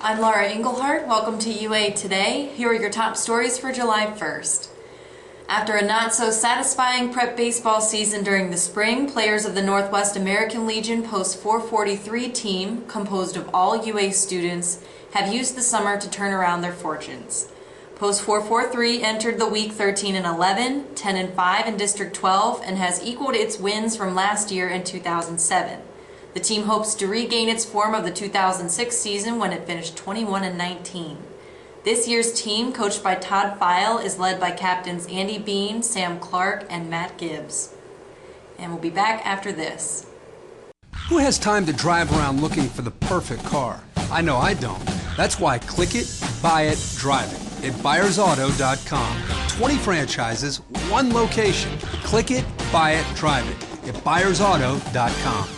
I'm Laura Englehart. Welcome to UA Today. Here are your top stories for July 1st. After a not-so-satisfying prep baseball season during the spring, players of the Northwest American Legion Post 443 team, composed of all UA students, have used the summer to turn around their fortunes. Post 443 entered the week 13-11, 10-5 in District 12, and has equaled its wins from last year in 2007. The team hopes to regain its form of the 2006 season when it finished 21-19. This year's team, coached by Todd Feil, is led by captains Andy Bean, Sam Clark, and Matt Gibbs. And we'll be back after this. Who has time to drive around looking for the perfect car? I know I don't. That's why click it, buy it, drive it at buyersauto.com. 20 franchises, one location. Click it, buy it, drive it at buyersauto.com.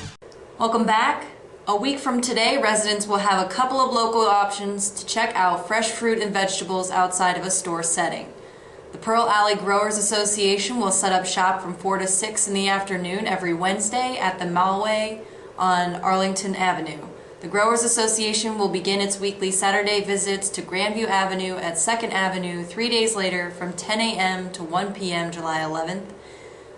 Welcome back. A week from today, residents will have a couple of local options to check out fresh fruit and vegetables outside of a store setting. The Pearl Alley Growers Association will set up shop from 4 to 6 in the afternoon every Wednesday at the Malway on Arlington Avenue. The Growers Association will begin its weekly Saturday visits to Grandview Avenue at 2nd Avenue 3 days later from 10 a.m. to 1 p.m. July 11th.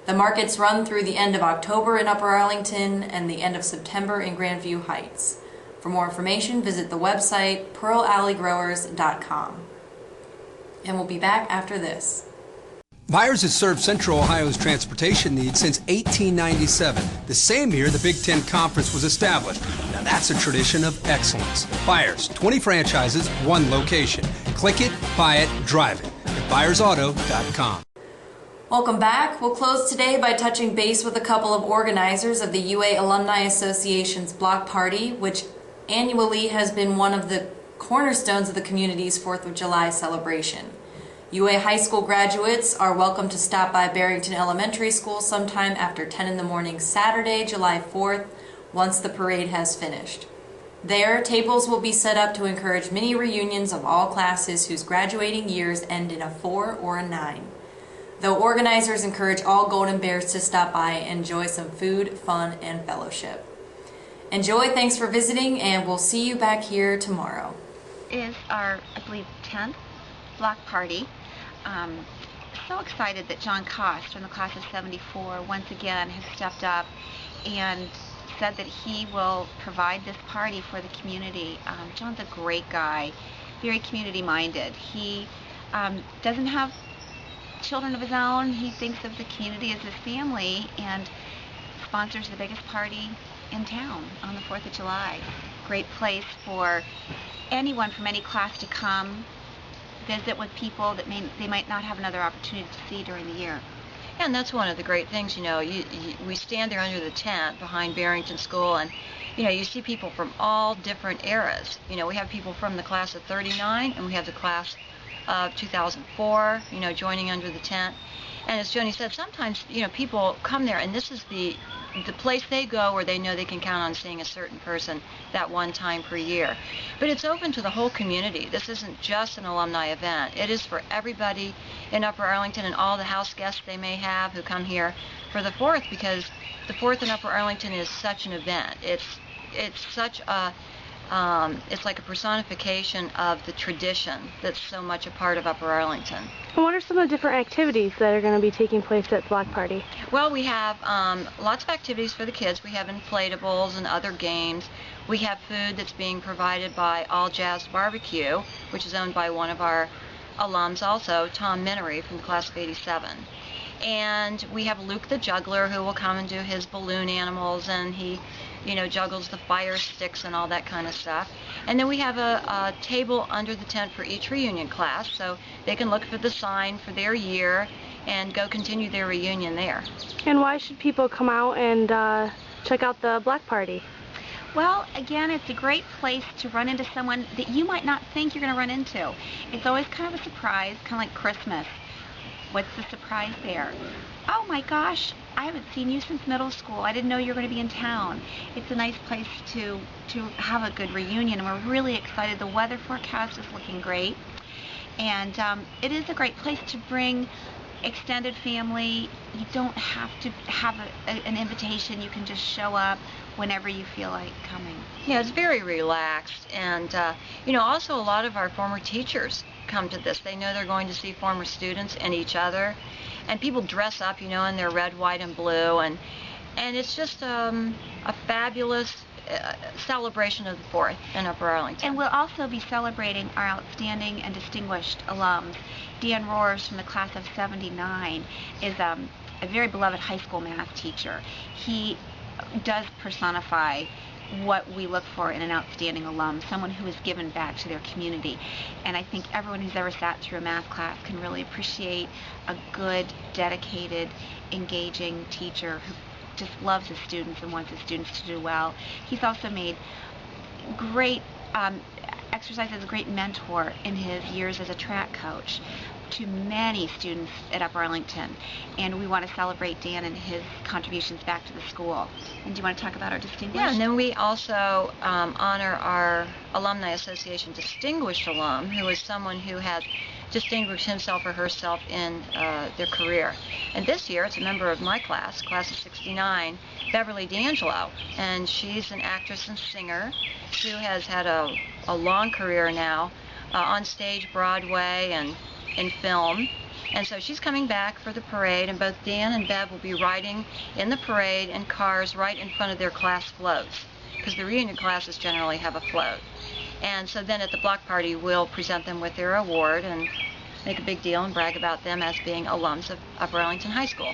The markets run through the end of October in Upper Arlington and the end of September in Grandview Heights. For more information, visit the website pearlalleygrowers.com. And we'll be back after this. Myers has served Central Ohio's transportation needs since 1897, the same year the Big Ten Conference was established. Now that's a tradition of excellence. Myers, 20 franchises, one location. Click it, buy it, drive it at buyersauto.com. Welcome back. We'll close today by touching base with a couple of organizers of the UA Alumni Association's block party, which annually has been one of the cornerstones of the community's 4th of July celebration. UA high school graduates are welcome to stop by Barrington Elementary School sometime after 10 in the morning Saturday, July 4th, once the parade has finished. There, tables will be set up to encourage mini reunions of all classes whose graduating years end in a 4 or a 9. Though organizers encourage all Golden Bears to stop by and enjoy some food, fun, and fellowship. Enjoy, thanks for visiting, and we'll see you back here tomorrow. Is our, I believe, 10th block party. So excited that John Cost from the class of 74 once again has stepped up and said that he will provide this party for the community. John's a great guy, very community minded. He doesn't have children of his own. He thinks of the community as his family and sponsors the biggest party in town on the 4th of July. Great place for anyone from any class to come visit with people that they might not have another opportunity to see during the year. And that's one of the great things, we stand there under the tent behind Barrington School, and you see people from all different eras. We have people from the class of 39 and we have the class of 2004, joining under the tent. And as Joanie said, sometimes, people come there and this is the place they go where they know they can count on seeing a certain person that one time per year. But it's open to the whole community. This isn't just an alumni event. It is for everybody in Upper Arlington and all the house guests they may have who come here for the 4th, because the 4th in Upper Arlington is such an event. It's such a it's like a personification of the tradition that's so much a part of Upper Arlington. And what are some of the different activities that are going to be taking place at the block party? Well, we have lots of activities for the kids. We have inflatables and other games. We have food that's being provided by All Jazz Barbecue, which is owned by one of our alums also, Tom Minery from the class of 87. And we have Luke the Juggler, who will come and do his balloon animals, and he juggles the fire sticks and all that kind of stuff. And then we have a table under the tent for each reunion class, so they can look for the sign for their year and go continue their reunion there. And why should people come out and check out the block party? Well, again, it's a great place to run into someone that you might not think you're going to run into. It's always kind of a surprise, kind of like Christmas. What's the surprise there? Oh my gosh, I haven't seen you since middle school. I didn't know you were going to be in town. It's a nice place to have a good reunion, and we're really excited. The weather forecast is looking great, and it is a great place to bring extended family, you don't have to have an invitation. You can just show up whenever you feel like coming. Yeah, it's very relaxed, and also a lot of our former teachers come to this. They know they're going to see former students and each other, and people dress up, in their red, white, and blue, and it's just a fabulous celebration of the 4th in Upper Arlington. And we'll also be celebrating our outstanding and distinguished alums. Dan Roars from the class of 79 is a very beloved high school math teacher. He does personify what we look for in an outstanding alum, someone who has given back to their community. And I think everyone who's ever sat through a math class can really appreciate a good, dedicated, engaging teacher who just loves his students and wants his students to do well. He's also made great exercise as a great mentor in his years as a track coach to many students at Upper Arlington, and we want to celebrate Dan and his contributions back to the school. And do you want to talk about our distinguished? Yeah, and then we also honor our Alumni Association distinguished alum, who is someone who has distinguished himself or herself in their career. And this year, it's a member of my class, class of 69, Beverly D'Angelo, and she's an actress and singer who has had a long career now on stage, Broadway, and in film. And so she's coming back for the parade, and both Dan and Bev will be riding in the parade in cars right in front of their class floats, because the reunion classes generally have a float. And so then at the block party, we'll present them with their award and make a big deal and brag about them as being alums of Upper Arlington High School.